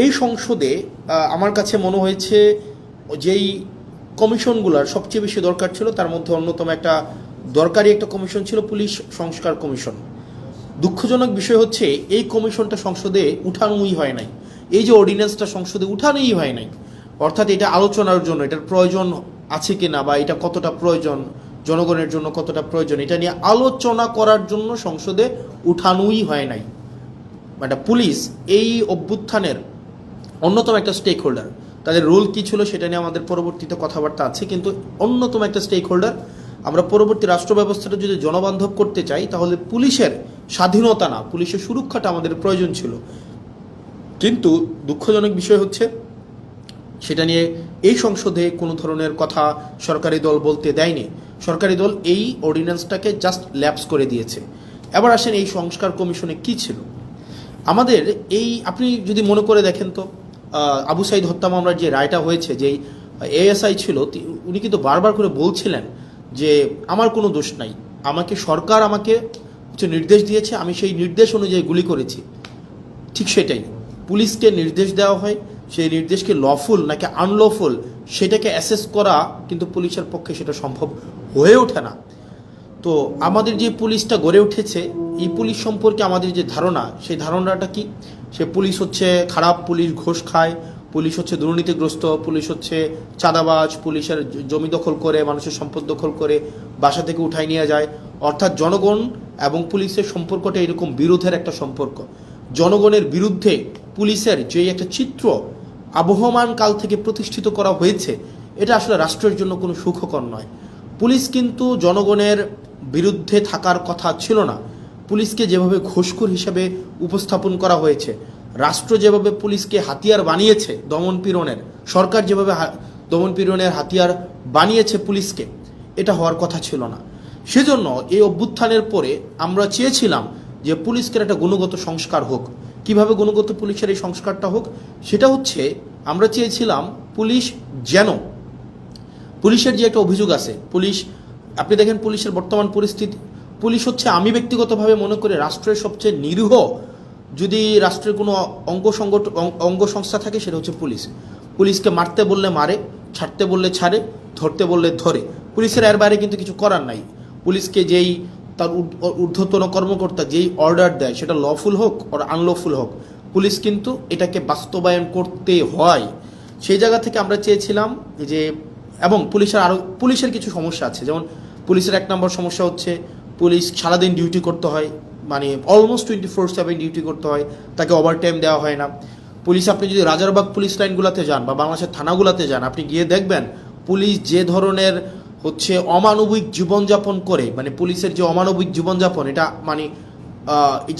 এই সংসদে আমার কাছে মনে হয়েছে যেই কমিশনগুলোর সবচেয়ে বেশি দরকার ছিল তার মধ্যে অন্যতম একটা দরকারি একটা কমিশন ছিল পুলিশ সংস্কার কমিশন। দুঃখজনক বিষয় হচ্ছে এই কমিশনটা সংসদে উঠানোই হয় নাই, এই যে অর্ডিন্যান্সটা সংসদে উঠানোই হয় নাই। অর্থাৎ এটা আলোচনার জন্য এটার প্রয়োজন আছে কিনা বা এটা কতটা প্রয়োজন, জনগণের জন্য কতটা প্রয়োজন, এটা নিয়ে আলোচনা করার জন্য সংসদে উঠানোই হয় নাই। মানে পুলিশ এই অভ্যুত্থানের অন্যতম একটা স্টেক হোল্ডার, তাদের রোল কী ছিল সেটা নিয়ে আমাদের পরবর্তীতে কথাবার্তা আছে, কিন্তু অন্যতম একটা স্টেক হোল্ডার। আমরা পরবর্তী রাষ্ট্র ব্যবস্থাটা যদি জনবান্ধব করতে চাই তাহলে পুলিশের স্বাধীনতা না, পুলিশের সুরক্ষাটা আমাদের প্রয়োজন ছিল। কিন্তু দুঃখজনক বিষয় হচ্ছে সেটা নিয়ে এই সংসদে কোনো ধরনের কথা সরকারি দল বলতে দেয়নি। সরকারি দল এই অর্ডিন্যান্সটাকে জাস্ট ল্যাপস করে দিয়েছে। এবার আসেন এই সংস্কার কমিশনে কি ছিল আমাদের। এই আপনি যদি মনে করে দেখেন তো আবু সাইদ হত্যা মামলার যে রায়টা হয়েছে, যেই এএসআই ছিল উনি কিন্তু বারবার করে বলছিলেন যে আমার কোনো দোষ নাই, সরকার আমাকে নির্দেশ দিয়েছে, আমি সেই নির্দেশ অনুযায়ী গুলি করেছি। ঠিক সেটাই, পুলিশকে নির্দেশ দেওয়া হয়, সেই নির্দেশকে লফুল নাকি আনলফুল সেটাকে অ্যাসেস করা কিন্তু পুলিশের পক্ষে সেটা সম্ভব হয়ে ওঠে না। তো আমাদের যে পুলিশটা গড়ে উঠেছে, এই পুলিশ সম্পর্কে আমাদের যে ধারণা, সেই ধারণাটা কি? সে পুলিশ হচ্ছে খারাপ, পুলিশ ঘুষ খায়, পুলিশ হচ্ছে দুর্নীতিগ্রস্ত, পুলিশ হচ্ছে চাঁদাবাজ, পুলিশের জমি দখল করে, মানুষের সম্পদ দখল করে বাসা থেকে উঠাই নিয়ে যায়। অর্থাৎ জনগণ এবং পুলিশের সম্পর্কটা এরকম বিরোধের একটা সম্পর্ক। জনগণের বিরুদ্ধে পুলিশের যে একটা চিত্র আবহমান কাল থেকে প্রতিষ্ঠিত করা হয়েছে, এটা আসলে রাষ্ট্রের জন্য কোনো সুখকর নয়। পুলিশ কিন্তু জনগণের বিরুদ্ধে থাকার কথা ছিল না। পুলিশকে যেভাবে ঘুষখোর হিসেবে উপস্থাপন করা হয়েছে, রাষ্ট্র যেভাবে পুলিশকে হাতিয়ার বানিয়েছে দমনপীড়নের, সরকার যেভাবে দমনপীড়নের হাতিয়ার বানিয়েছে পুলিশকে, এটা হওয়ার কথা ছিল না। সেজন্য এই অভ্যুত্থানের পরে আমরা চেয়েছিলাম যে পুলিশকে একটা গুণগত সংস্কার হোক। কিভাবে গুণগত পুলিশের এই সংস্কারটা হোক? সেটা হচ্ছে আমরা চেয়েছিলাম পুলিশের যে একটা অভিযোগ আছে, আপনি দেখেন পুলিশের বর্তমান পরিস্থিতি, পুলিশ হচ্ছে, আমি ব্যক্তিগতভাবে মনে করি রাষ্ট্রের সবচেয়ে নিরীহ যদি রাষ্ট্রের কোনো অঙ্গ সংস্থা থাকে সেটা হচ্ছে পুলিশ। পুলিশকে মারতে বললে মারে, ছাড়তে বললে ছাড়ে, ধরতে বললে ধরে। পুলিশের এর বাইরে কিন্তু কিছু করার নাই। পুলিশকে যেই তার ঊর্ধ্বতন কর্মকর্তা যেই অর্ডার দেয়, সেটা লফুল হোক আর আনলফুল হোক, পুলিশ কিন্তু এটাকে বাস্তবায়ন করতে হয়। সেই জায়গা থেকে আমরা চেয়েছিলাম যে, এবং পুলিশের কিছু সমস্যা আছে। যেমন পুলিশের 1 নম্বর সমস্যা হচ্ছে পুলিশ সারাদিন ডিউটি করতে হয়, মানে অলমোস্ট 24/7 ডিউটি করতে হয়, তাকে ওভারটাইম দেওয়া হয় না। পুলিশ, আপনি যদি রাজারবাগ পুলিশ লাইনগুলোতে যান বা বাংলাদেশের থানাগুলোতে যান, আপনি গিয়ে দেখবেন পুলিশ যে ধরনের অমানবিক জীবনযাপন করে, মানে পুলিশের যে অমানবিক জীবনযাপন, এটা মানে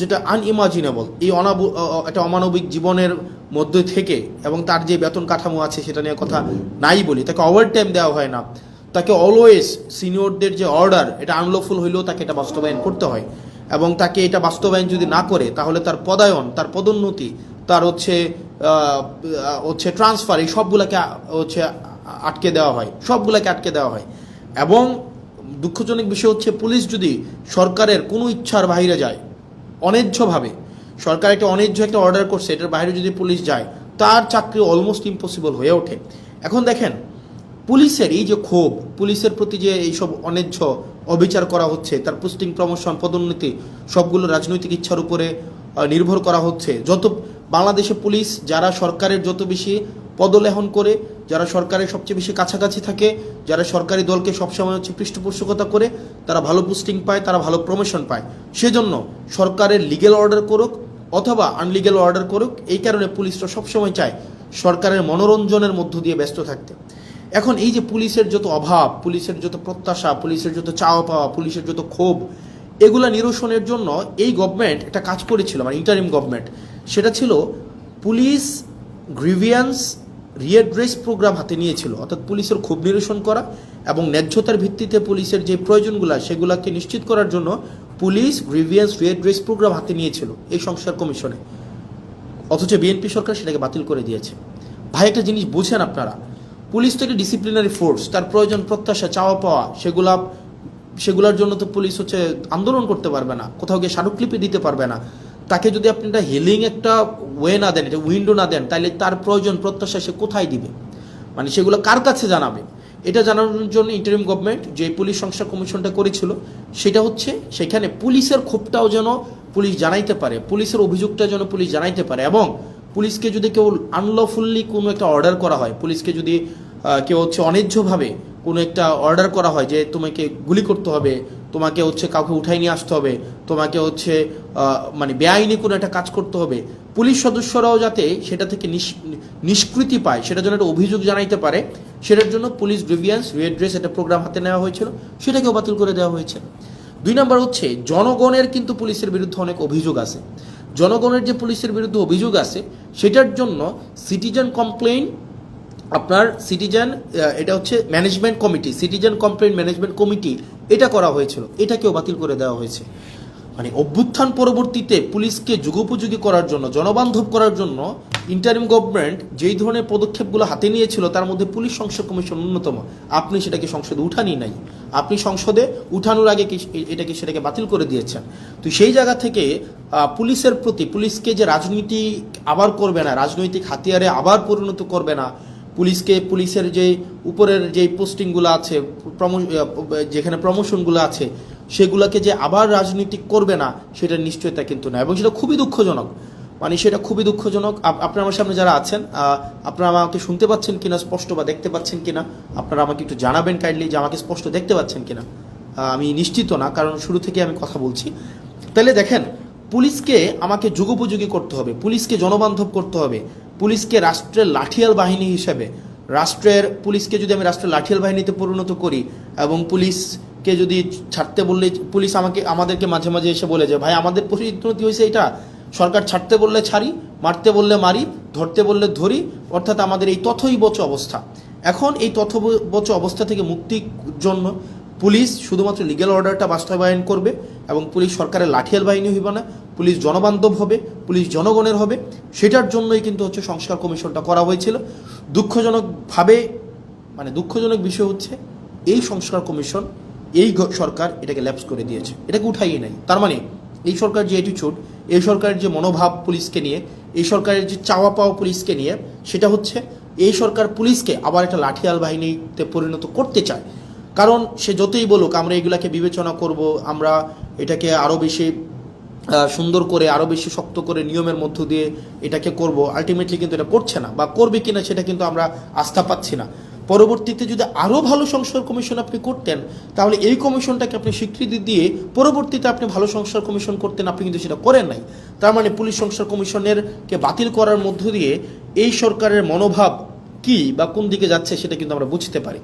যেটা আনইমাজিনেবল, একটা অমানবিক জীবনের মধ্যে থেকে, এবং তার যে বেতন কাঠামো আছে সেটা নিয়ে কথা নাই বলি, তাকে ওভারটাইম দেওয়া হয় না, তাকে অলওয়েজ সিনিয়রদের যে অর্ডার, এটা আনলফুল হইলেও তাকে এটা বাস্তবায়ন করতে হয়, এবং তাকে এটা বাস্তবায়ন যদি না করে তাহলে তার পদায়ন, তার পদোন্নতি, তার ট্রান্সফার, এই সবগুলোকে আটকে দেওয়া হয়। এবং দুঃখজনক বিষয় হচ্ছে পুলিশ যদি সরকারের কোনো ইচ্ছার বাইরে যায়, অন্যায্যভাবে সরকার একটা অন্যায্য একটা অর্ডার করছে, এটার বাইরে যদি পুলিশ যায়, তার চাকরি অলমোস্ট ইম্পসিবল হয়ে ওঠে। এখন দেখেন পুলিশের এই যে ক্ষোভ, পুলিশের প্রতি যে এইসব অন্যায্য অবিচার করা হচ্ছে, তার পোস্টিং, প্রমোশন, পদোন্নতি সবগুলো রাজনৈতিক ইচ্ছার উপরে নির্ভর করা হচ্ছে। বাংলাদেশে পুলিশ যারা সরকারের যত বেশি পদলেহন করে, যারা সরকারের সবচেয়ে বেশি কাছাকাছি থাকে, যারা সরকারি দলকে সবসময় পৃষ্ঠপোষকতা করে, তারা ভালো পোস্টিং পায়, তারা ভালো প্রমোশন পায়। সেজন্য সরকারের লিগ্যাল অর্ডার করুক অথবা আনলিগ্যাল অর্ডার করুক, এই কারণে পুলিশরা সবসময় চায় সরকারের মনোরঞ্জনের মধ্য দিয়ে ব্যস্ত থাকতে। এখন এই যে পুলিশের যত অভাব, পুলিশের যত প্রত্যাশা, পুলিশের যত চাওয়া পাওয়া, পুলিশের যত ক্ষোভ, এগুলা নিরসনের জন্য এই গভর্নমেন্ট একটা কাজ করেছিল, মানে ইন্টারিম গভর্নমেন্ট, সেটা ছিল পুলিশ গ্রিভিয়েন্স রিএড্রেস প্রোগ্রাম হাতে নিয়েছিল। অর্থাৎ পুলিশের ক্ষোভ নিরসন করা এবং ন্যায্যতার ভিত্তিতে পুলিশের যে প্রয়োজনগুলো সেগুলোকে নিশ্চিত করার জন্য পুলিশ গ্রিভিয়েন্স রিএড্রেস প্রোগ্রাম হাতে নিয়েছিল এই সংস্কার কমিশনে। অথচ বিএনপি সরকার সেটাকে বাতিল করে দিয়েছে। ভাই, একটা জিনিস বুঝেন আপনারা, পুলিশ তো একটা ডিসিপ্লিনারি ফোর্স, তার প্রয়োজন, প্রত্যাশা, চাওয়া পাওয়া সেগুলোর জন্য তো পুলিশ আন্দোলন করতে পারবে না, কোথাও গিয়ে স্মারকলিপি দিতে পারবে না। তাকে যদি আপনি একটা হিলিং একটা ওয়ে না দেন, এটা উইন্ডো না দেন, তাহলে তার প্রয়োজন প্রত্যাশা সে কোথায় দিবে, মানে সেগুলো কার কাছে জানাবে? এটা জানানোর জন্য ইন্টারিম গভর্নমেন্ট যে পুলিশ সংস্কার কমিশনটা করেছিল, সেটা হচ্ছে সেখানে পুলিশের ক্ষোভটাও যেন পুলিশ জানাইতে পারে, পুলিশের অভিযোগটা যেন পুলিশ জানাইতে পারে, এবং পুলিশকে যদি কেউ আনলফুললি কোনো একটা অর্ডার করা হয়, পুলিশকে যদি কেউ হচ্ছে অন্যায্যভাবে কোনো একটা অর্ডার করা হয় যে তোমাকে গুলি করতে হবে, তোমাকে হচ্ছে কাউকে উঠাই নিয়ে আসতে হবে, তোমাকে হচ্ছে মানে বেআইনি কোনো একটা কাজ করতে হবে, পুলিশ সদস্যরাও যাতে সেটা থেকে নিষ্কৃতি পায়, সেটার জন্য একটা অভিযোগ জানাইতে পারে, সেটার জন্য পুলিশ গ্রিভিয়েন্স রিড্রেস একটা প্রোগ্রাম হাতে নেওয়া হয়েছিল, সেটাকেও বাতিল করে দেওয়া হয়েছে। 2 নম্বর হচ্ছে জনগণের কিন্তু পুলিশের বিরুদ্ধে অনেক অভিযোগ আছে। জনগণের যে পুলিশের বিরুদ্ধে অভিযোগ আছে সেটার জন্য সিটিজেন কমপ্লেইন, আপনার সিটিজেন এটা হচ্ছে management committee, citizen complain management committee, এটা করা হয়েছিল, এটাকেও বাতিল করে দেওয়া হয়েছে। মানে অভ্যুত্থান পরবর্তীতে পুলিশকে যুগোপযোগী করার জন্য, জনবান্ধব করার জন্য ইন্টারিম গভর্নমেন্ট যেই ধরনের পদক্ষেপগুলো হাতে নিয়েছিল তার মধ্যে পুলিশ সংস্কার কমিশন অন্যতম। আপনি সেটাকে সংসদে উঠানি নাই, আপনি সংসদে উঠানোর আগে সেটাকে বাতিল করে দিয়েছেন। তো সেই জায়গা থেকে পুলিশের প্রতি, পুলিশকে যে রাজনীতি আবার করবে না, রাজনৈতিক হাতিয়ারে আবার পরিণত করবে না, পুলিশকে, পুলিশের যে উপরের যে পোস্টিংগুলো আছে, যেখানে প্রমোশনগুলো আছে, সেগুলোকে যে আবার রাজনীতিক করবে না, সেটার নিশ্চয়তা কিন্তু না, এবং সেটা খুবই দুঃখজনক। মানে সেটা খুবই দুঃখজনক। আপনারা আমার সামনে যারা আছেন, আপনারা আমাকে শুনতে পাচ্ছেন কিনা স্পষ্ট, বা দেখতে পাচ্ছেন কিনা, আপনারা আমাকে একটু জানাবেন কাইন্ডলি যে আমাকে স্পষ্ট দেখতে পাচ্ছেন কিনা। আমি নিশ্চিত না, কারণ শুরু থেকে আমি কথা বলছি। তাহলে দেখেন, পুলিশকে আমাকে যুগোপযোগী করতে হবে, পুলিশকে জনবান্ধব করতে হবে, পুলিশকে রাষ্ট্রের লাঠিয়াল বাহিনী হিসেবে, পুলিশকে যদি আমি রাষ্ট্রের লাঠিয়াল বাহিনীতে পরিণত করি, এবং পুলিশকে যদি ছাড়তে বললে, পুলিশ আমাদেরকে মাঝে মাঝে এসে বলে যে ভাই আমাদের পরিণতি হয়েছে এটা, সরকার ছাড়তে বললে ছাড়ি, মারতে বললে মারি, ধরতে বললে ধরি, অর্থাৎ আমাদের এই তথৈবচ অবস্থা। এখন এই তথৈবচ অবস্থা থেকে মুক্তির জন্য পুলিশ শুধুমাত্র লিগ্যাল অর্ডারটা বাস্তবায়ন করবে, এবং পুলিশ সরকারের লাঠিয়াল বাহিনী হইবে না, পুলিশ জনবান্ধব হবে, পুলিশ জনগণের হবে। সেটার জন্যই কিন্তু হচ্ছে সংস্কার কমিশনটা করা হয়েছিল। দুঃখজনক বিষয় হচ্ছে এই সংস্কার কমিশন, এই সরকার এটাকে ল্যাপস করে দিয়েছে, এটাকে উঠাইয়ে নাই। তার মানে এই সরকার যে অ্যাটিটিউড, এই সরকারের যে মনোভাব পুলিশকে নিয়ে, এই সরকারের যে চাওয়া পাওয়া পুলিশকে নিয়ে, সেটা হচ্ছে এই সরকার পুলিশকে আবার একটা লাঠিয়াল বাহিনীতে পরিণত করতে চায়। কারণ সে যতই বলুক আমরা এগুলাকে বিবেচনা করব, আমরা এটাকে আরও বেশি সুন্দর করে, আরও বেশি শক্ত করে নিয়মের মধ্য দিয়ে এটাকে করব, আলটিমেটলি কিন্তু এটা করছে না, বা করবে কিনা সেটা কিন্তু আমরা আস্থা পাচ্ছি না। পরবর্তীতে যদি আরও ভালো সংস্কার কমিশন আপনি করতেন, তাহলে এই কমিশনটাকে আপনি স্বীকৃতি দিয়ে পরবর্তীতে আপনি ভালো সংস্কার কমিশন করতেন, আপনি কিন্তু সেটা করেন নাই। তার মানে পুলিশ সংস্কার কমিশনেরকে বাতিল করার মধ্য দিয়ে এই সরকারের মনোভাব কি বা কোন দিকে যাচ্ছে সেটা কিন্তু আমরা বুঝতে পারি।